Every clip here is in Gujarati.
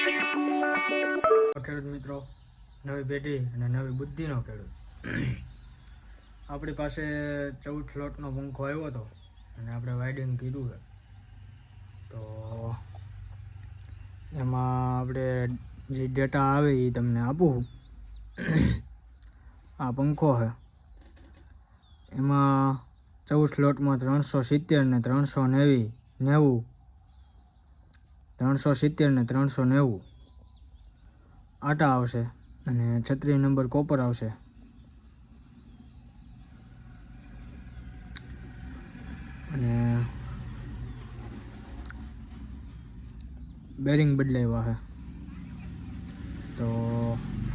ખેડૂત મિત્રો, નવી પેઢી અને નવી બુદ્ધિનો ખેડૂત. આપણી પાસે 14 સ્લોટનો પંખો આવ્યો હતો અને આપણે વાઇડિંગ કીધું છે. તો એમાં આપણે જે ડેટા આવે એ તમને આપું. આ પંખો છે, એમાં 14 સ્લોટમાં 370 ને 390 370 ને 390 આટા આવશે અને 36 નંબર કોપર આવશે. અને બેરિંગ બદલાવ્યા છે. તો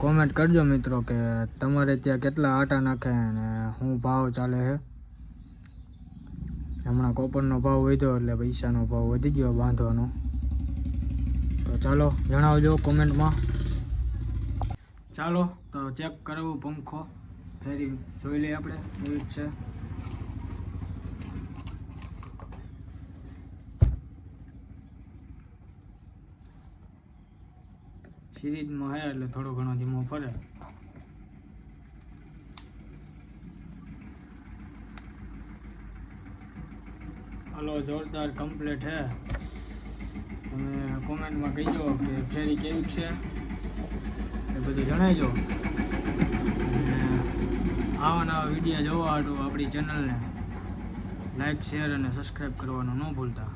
કોમેન્ટ કરજો મિત્રો કે તમારે ત્યાં કેટલા આટા નાખે અને શું ભાવ ચાલે છે. હમણાં કોપરનો ભાવ વધ્યો એટલે પૈસાનો ભાવ વધી ગયો બાંધવાનો. તો ચાલો જણાવજો કોમેન્ટમાં. ચાલો તો ચેક કરવું પંખો ફેરી જોઈ લઈએ આપણે એવી જ છે. સિરીઝમાં હે એટલે થોડો ઘણો ધીમો ફરે. હાલો જોરદાર કમ્પ્લીટ હે. તમે કોમેન્ટમાં કહીજો કે ફેરી કેવી છે એ બધું જણાવજો. આવા નવા વિડીયો જોવા હાટુ આપણી ચેનલને લાઈક, શેર અને સબસ્ક્રાઈબ કરવાનું ન ભૂલતા.